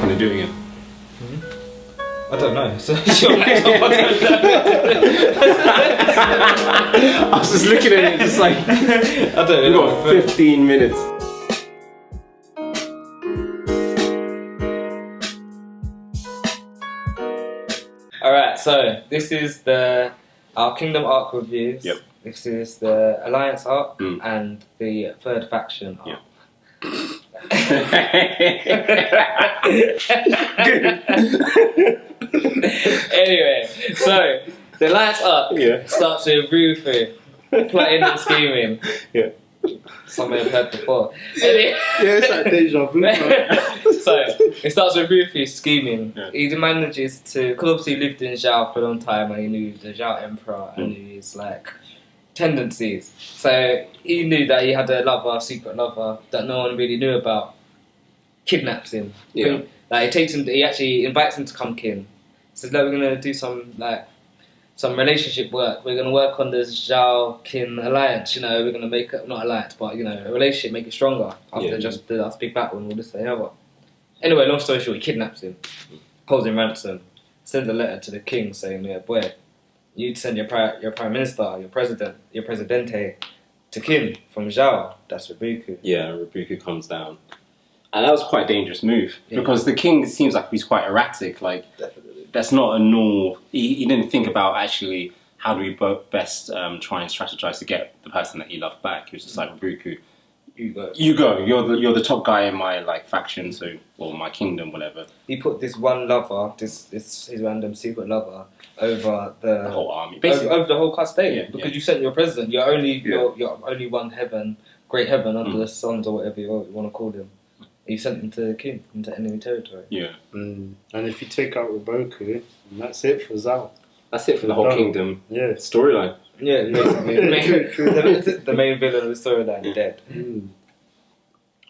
when they're doing it? I don't know. So it's your laptop, I don't know. I was just looking at it, just like I don't we've know. got 15 minutes. Alright, so this is our Kingdom arc reviews. Yep. This is the Alliance arc Mm. and the Third Faction arc. Yep. Anyway, so the Alliance arc Yeah. starts with Rufu plotting and scheming. Yeah. Something I've heard before. Anyway, Yeah, it's like deja vu. so it starts with Rufu scheming. Yeah. He manages to, because obviously he lived in Zhao for a long time and he knew the Zhao Emperor and his like tendencies. So he knew that he had a lover, a secret lover that no one really knew about. Kidnaps him. Yeah. Like he takes him. He actually invites him to come kin. Says, "Look, we're gonna do some relationship work. We're gonna work on this Zhao Qin alliance. You know, we're gonna make it not alliance, but you know, a relationship, make it stronger after just the last big battle and all this and the other." Anyway, long story short, he kidnaps him, holds him ransom, sends a letter to the king saying, "Yeah, boy, you need to send your prime minister, your president, your presidente to kin from Zhao." That's Rabuku. Yeah, Rabuku comes down. And that was quite a dangerous move Yeah. because the king seems like he's quite erratic. Like, Definitely. that's not a normal. He didn't think about actually how do we best try and strategize to get the person that he loved back. He was just like, Rabuku, You go. you go. You're the top guy in my like faction, or my kingdom, whatever. He put this one lover, this his random secret lover, over The whole army, over, basically. over the whole castell. Yeah, Because yeah. you sent your president. You're only Yeah. you're only one heaven, great heaven under the suns or whatever you want to call him. You sent him to the king into enemy territory. Yeah, And if you take out Raboku, that's it for Zhao. that's it for the whole Done. kingdom Yeah. storyline. Yeah, basically the main villain of the storyline dead. Mm.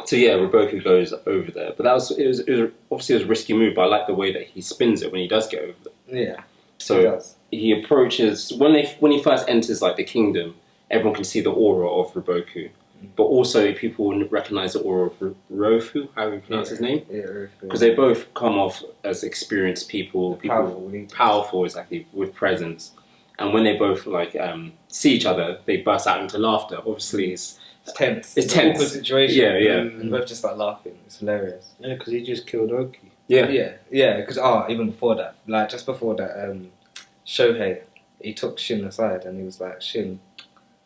So yeah, Raboku goes over there, but it was obviously a risky move. But I like the way that he spins it when he does get over there. Yeah. So He does. he approaches when he first enters like the kingdom. Everyone can see the aura of Raboku, but also people recognize the aura of Rofu. How do you pronounce his name? Yeah, Because they both come off as experienced people, powerful, exactly, with presence. And when they both see each other, they burst out into laughter. Obviously, It's tense. It's an tense. awkward situation. Yeah, yeah. And both just start laughing. It's hilarious. Yeah, because he just killed Oki. Yeah, because even before that, like just before that, Shohei, he took Shin aside and he was like, "Shin,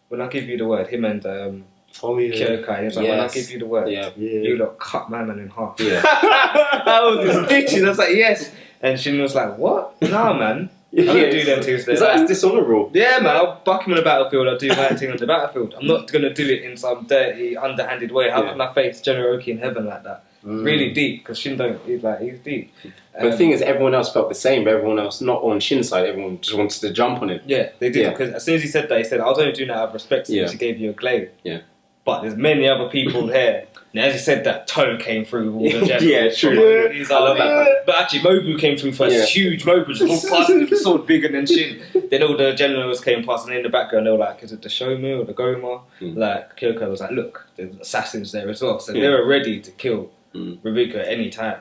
when I give you the word," him and Oh, yeah. Kyokai, he was like, "When I Yes. give you the word, Yeah. you lot cut my man in half." Yeah. That was his bitches. I was like, "Yes," and Shin was like, "What? Nah, man, I don't do them things." It's like, that's dishonourable. Yeah, man, I'll buck him on the battlefield. I'll do my thing on the battlefield. I'm not gonna do it in some dirty, underhanded way. How can I face General Oki in heaven like that? Really deep, because Shin don't. He's deep. But the thing is, everyone else felt the same, but everyone else, not on Shin's side, everyone just wanted to jump on him. Yeah, they did, Yeah. because as soon as he said that, he said, "I was only doing that out of respect since Yeah. he gave you a glaive." Yeah. But there's many other people here. And as he said that, Toe came through with all the generals. Yeah, true. He's like, but actually, Mobu came through first. Yeah. Huge Mobu just walked past with a sword bigger than Shin. Then all the generals came past, and in the background, they were like, "Is it the Shomu or the Goma?" Like, Kyoko was like, "Look, there's assassins there as well." So they were ready to kill Rabuku at any time.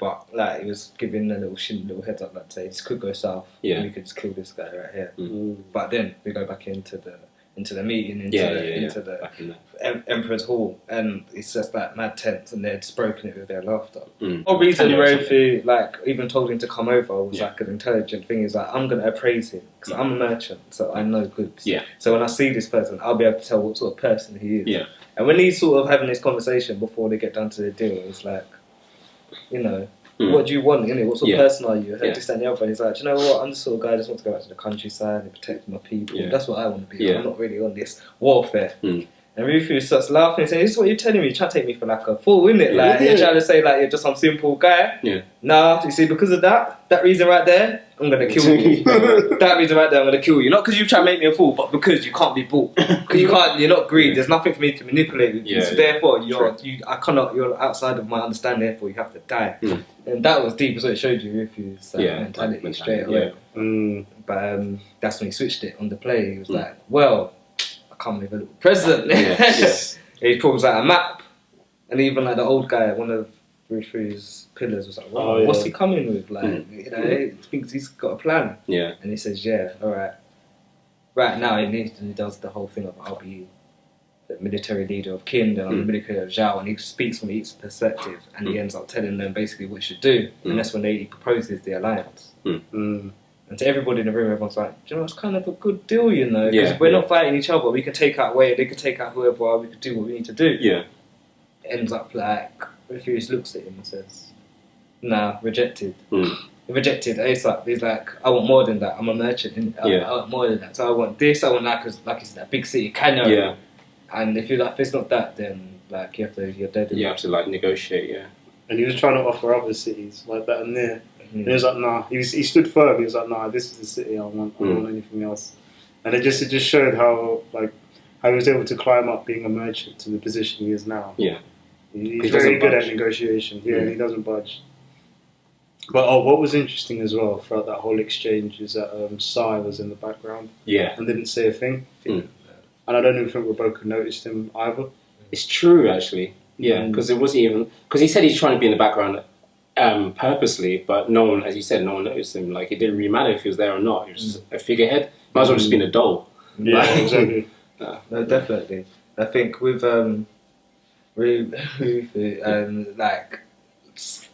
But like, he was giving a little heads up, like, say, this could go south. Yeah. And we could just kill this guy right here. Mm. But then we go back into the meeting, into the Back in there. Emperor's Hall, and it's just like mad tense, and they're just broken it with their laughter. Mm. The reason And Rofu even told him to come over was Yeah. like an intelligent thing. Is like, I'm gonna appraise him because I'm a merchant, so I know goods. Yeah. So when I see this person, I'll be able to tell what sort of person he is. Yeah. And when he's sort of having this conversation before they get down to the deal, it's like, what do you want? Innit? What sort of person are you? I heard this, that, and the other. And he's like, do you know what? I'm the sort of guy that just wants to go back to the countryside and protect my people. Yeah. That's what I want to be. Yeah. I'm not really on this warfare. Mm. And Rufu starts laughing and saying, "This is what you're telling me. You're trying to take me for like a fool, isn't it? Like you're trying to say like you're just some simple guy. Yeah. Nah, you see, because of that reason right there, I'm gonna kill you. That reason right there, I'm gonna kill you. Not because you try to make me a fool, but because you can't be bought. Because you're not greed. There's nothing for me to manipulate with you. Yeah, So yeah. therefore, True. you're outside of my understanding. Therefore, you have to die. Mm. And that was deep. So it showed you Rufu's Yeah, mentality like straight mentality, away. But that's when he switched it on the play. He was like, "Well, I come with a little president." Yeah, yeah. He pulls out a map, and even like the old guy, one of Rufu's pillars was like, wow, Oh, yeah. what's he coming with? Like, you know, he thinks he's got a plan. Yeah. And he says, yeah, all right. Right now, he does the whole thing of, I'll be the military leader of Qin, and I'm the military leader of Zhao, and he speaks from each perspective, and he ends up telling them basically what he should do, and that's when he proposes the alliance. And to everybody in the room, everyone's like, do you know, it's kind of a good deal, you know, because we're not fighting each other, we can take out Wei, they can take out whoever, we can do what we need to do. Yeah. Ends up like, Refuse looks at him and says, nah, rejected. Rejected ASAP. He's like, I want more than that. I'm a merchant. I want more than that. So I want this. I want like it's that big city, Canyon. Yeah. And if it's not that, then like you're dead. You have to like negotiate. Yeah. And he was trying to offer other cities like that and there. And he was like, nah. He stood firm. He was like, nah, this is the city I want. I don't want anything else. And it just showed how he was able to climb up being a merchant to the position he is now. Yeah. He's very good at negotiation. Yeah, and he doesn't budge. But what was interesting as well throughout that whole exchange is that Sai was in the background. Yeah. And didn't say a thing. And I don't even think Rebecca noticed him either. It's true, actually. Yeah, because it wasn't even... Because he said he's trying to be in the background purposely, but no one, as you said, no one noticed him. Like, it didn't really matter if he was there or not. He was just a figurehead. Might as well just been a doll. Yeah, exactly. No, definitely. I think with Rufu and like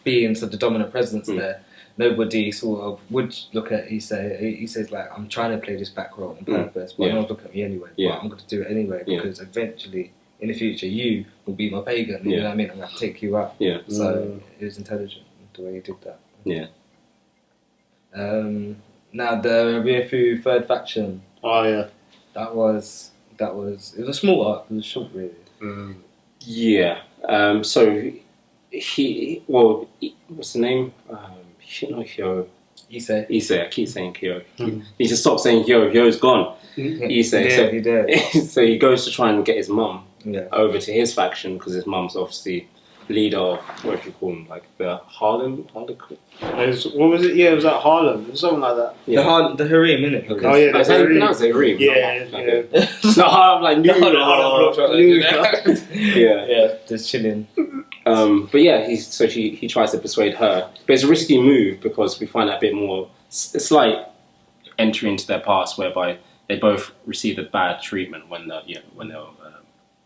being sort of the dominant presence there, nobody sort of would look at he says like, I'm trying to play this back role on purpose, but no one look at me anyway. But I'm going to do it anyway because eventually in the future you will be my pagan. You know what I mean? I'm going to take you up. Yeah. So it was intelligent the way he did that. Yeah. Now the Rufu third faction. Oh yeah. That was it was a small arc. It was short, really. Yeah. So he what's the name? Not Hyo. Issei. I keep saying Hyo. He just stopped saying Hyo. Hyo's gone. Issei. He did. So he goes to try and get his mum Yeah. over to his faction because his mum's obviously leader of what do you call them, like the Harlem. What was it? Yeah, it was at Harlem. It was something like that. Yeah. The harem, innit? Oh yeah, That's how you pronounce it, Harem. Yeah, Okay. It's not Harlem like New York. Yeah. Just chilling. But yeah, he tries to persuade her, but it's a risky move because we find out a bit more. A slight entry into their past whereby they both received a bad treatment when they were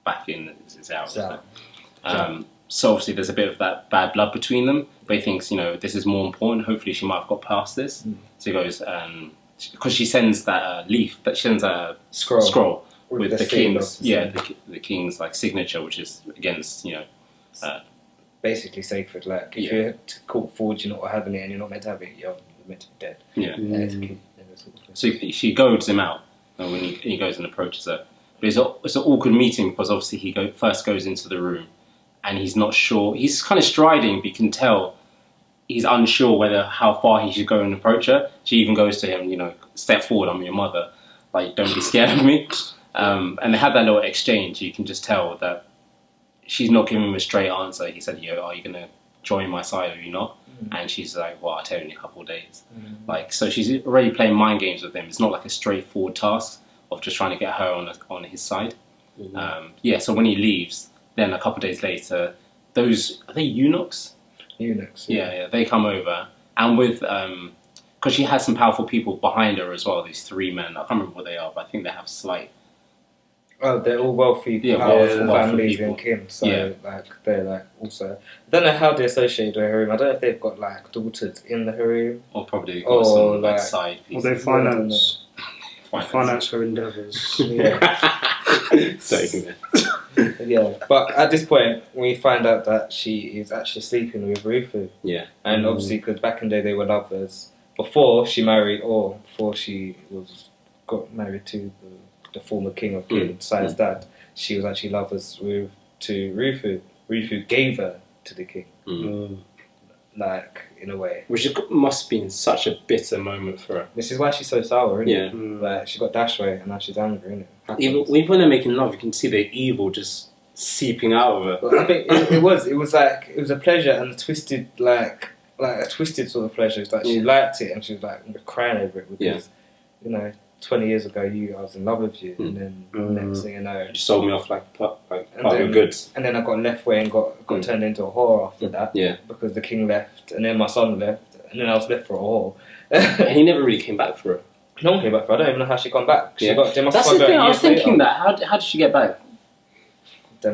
back in Zhao. So obviously there's a bit of that bad blood between them, but he thinks, this is more important. Hopefully she might have got past this. So he goes, because she sends that leaf, but she sends a scroll with the king's, the king's like signature, which is against, basically sacred. Like if you're caught forging or having it and you're not meant to have it, you're meant to be dead. Yeah. So she goads him out when he goes and approaches her. But it's an awkward meeting because obviously he first goes into the room and he's not sure. He's kind of striding, but you can tell he's unsure how far he should go and approach her. She even goes to him, step forward, I'm your mother. Like, don't be scared of me. And they had that little exchange. You can just tell that she's not giving him a straight answer. He said, are you going to join my side or are you not? And she's like, well, I'll tell you in a couple of days. So she's already playing mind games with him. It's not like a straightforward task of just trying to get her on his side. So when he leaves, then a couple of days later, are they eunuchs? Eunuchs. Yeah, they come over. And with, because she has some powerful people behind her as well, these three men. I can't remember what they are, but I think they have slight... Oh, they're all wealthy, powerful families in Kim. So, they're like also... I don't know how they associate with harem. I don't know if they've got like daughters in the harem. Or probably got some like side pieces. Or they finance her endeavours. But at this point, we find out that she is actually sleeping with Rufu. Yeah. And obviously, because back in the day they were lovers, before she married, or before she got married to the former king of Qin, Sai's dad, she was actually lovers to Rufu. Rufu gave her to the king. Like, in a way. Which must have been such a bitter moment for her. This is why she's so sour, isn't it? Yeah. Like, she got dashed away and now she's angry, isn't it? Even when they're making love, you can see the evil just seeping out of her. Well, I think it was a pleasure and a twisted, like a twisted sort of pleasure. It's like she liked it and she was like crying over it because, 20 years ago, I was in love with you, and then next thing you know, You sold me off like part And of your then- goods. and then I got left way and got turned into a whore after that. Yeah. Because the king left, and then my son left, and then I was left for a whore. And he never really came back for it. No one came back for her. I don't even know how she come back. She Yeah. got, they must That's have the come thing. back I was years thinking later. that. How did she get back? I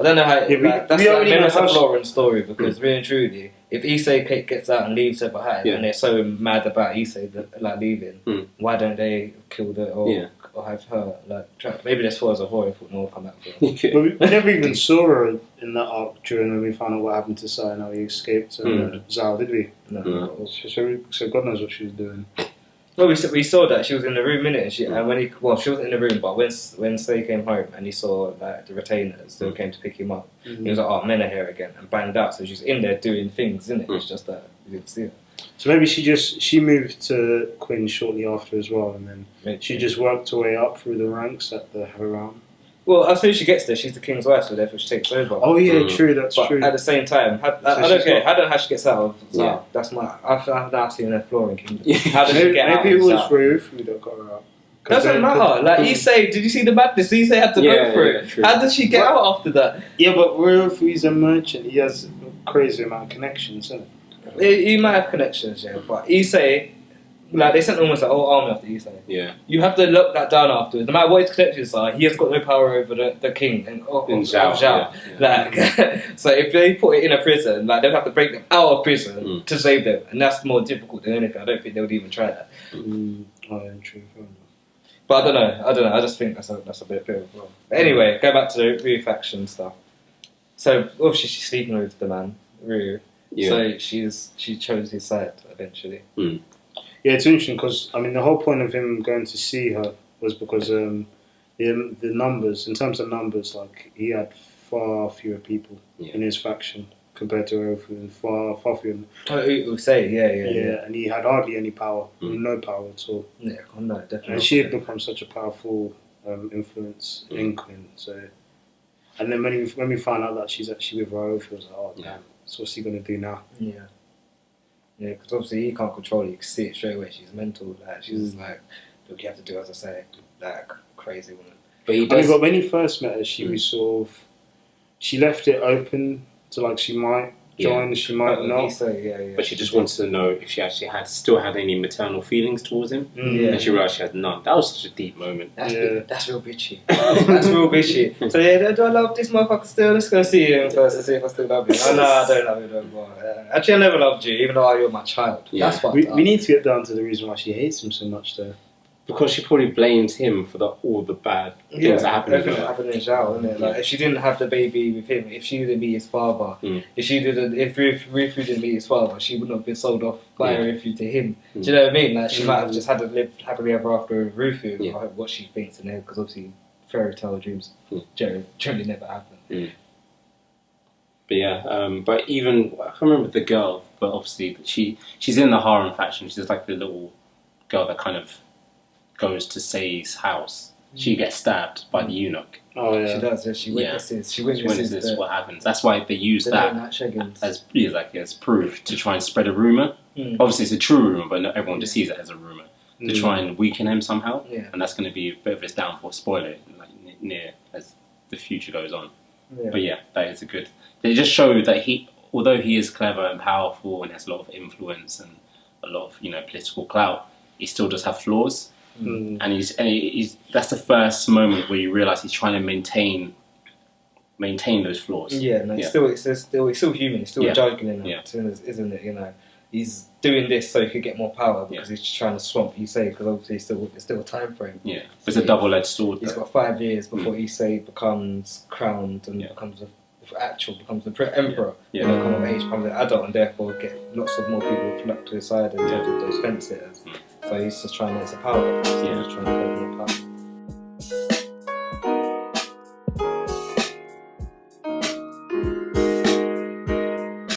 don't know how. Yeah, that's we don't really know that's how a she- flaw in story because really and truly, if Issei gets out and leaves her behind, Yeah. and they're so mad about Issei like leaving, why don't they kill the or have her like trapped? Maybe that's why as a whore, I thought no one come back for her. But we never even saw her in that arc during when we found out what happened to Sai and how he escaped Zhao, did we? No. So God knows what she was doing. Well, we saw that she was in the room, innit? And she wasn't in the room, but when Say came home and he saw like the retainers that came to pick him up, he was like, "Oh, men are here again," and banged out. So she's in there doing things, innit? It's just that you didn't see her. So maybe she moved to Quinn shortly after as well, and then she just worked her way up through the ranks at the Haram. Well, as soon as she gets there, she's the king's wife, so therefore she takes over. Oh yeah, true. That's But true. at the same time, I don't she's care. not- I don't know how she gets out of Zhao. Yeah. That's my. I've now seen her flaw in Kingdom. How does she Maybe, get out maybe it of was Zhao? Ryufu that got her out. 'Cause Doesn't then- matter. Like Issei, did you see the madness? Issei had to Yeah, go through yeah, it. true. How did she get out after that? Yeah, but Ryufu is a merchant. He has a crazy amount of connections, isn't it? He might have connections, yeah, but Issei, like they sent almost a whole army after Issei. Yeah. You have to lock that down afterwards. No matter what his connections are, he has got no power over the king and of Zhao. Yeah. Like, so if they put it in a prison, like they'd have to break them out of prison to save them, and that's more difficult than anything. I don't think they would even try that. Oh, yeah, true. Fair enough. But I don't know. I just think that's a bit of a wrong. But anyway, go back to the Ryu faction stuff. So obviously she's sleeping with the man Ryu. Yeah. So she chose his side eventually. Yeah, it's interesting because I mean the whole point of him going to see her was because the numbers, in terms of numbers, like he had far fewer people in his faction compared to Ryufu, and far fewer. Oh, say yeah. And he had hardly any power, no power at all. Yeah, no, definitely. And she had become such a powerful influence in Quinn. So, and then when we found out that she's actually with Ryufu, I was like, oh damn, so what's he gonna do now? Yeah. Yeah, because obviously he can't control it. You can see it straight away. She's mental. Like she's like, look, you have to do as I say. Like crazy woman. But he I mean, does. but when he first met her, she was sort of, she left it open to like she might join, she might not. Yeah. But she just wanted to know if she actually still had any maternal feelings towards him, Yeah. and she realized she had none. That was such a deep moment. That's real bitchy. That's real bitchy. So yeah, do I love this motherfucker still? Let's go see him first and see if I still love you. Oh no, I don't love you no more. Actually, I never loved you, even though you're my child. Yeah. That's what. We need to get down to the reason why she hates him so much, though. Because she probably blames him for all the bad things that happened. Everything that happened in Zhao, isn't it? Like if she didn't have the baby with him, if she didn't meet his father, if Rufu didn't meet his father, she wouldn't have been sold off by Rufu to him. Do you know what I mean? Like she might have just had to live happily ever after with Rufu. Yeah. What she thinks in there, because obviously fairy tale dreams generally never happen. But yeah, but even I can't remember the girl, but obviously she's in the harem faction. She's like the little girl that kind of goes to Sei's house. She gets stabbed by the eunuch. Oh yeah. She does. Yeah, she witnesses. She When witnesses is this what happens? That's why they use the that Shaggins. as proof to try and spread a rumor. Obviously, it's a true rumor, but not everyone just sees it as a rumor to try and weaken him somehow. Yeah. And that's going to be a bit of his downfall. Spoiler it, like near as the future goes on. Yeah. But yeah, that is a good. They just show that although he is clever and powerful and has a lot of influence and a lot of political clout, he still does have flaws. And he's that's the first moment where you realise he's trying to maintain those flaws. Yeah, no, he's still human. He's still a juggling, isn't it? You know, he's doing this so he could get more power because he's just trying to swamp Issei because obviously it's still a time frame. Yeah, it's a double-edged sword. He's got 5 years before Issei becomes crowned and becomes the emperor. Yeah. And come of age, becomes an adult, and therefore get lots of more people flock to his side in terms of those fence sitters. So he's just trying to, it's a power. He's just trying to get more power.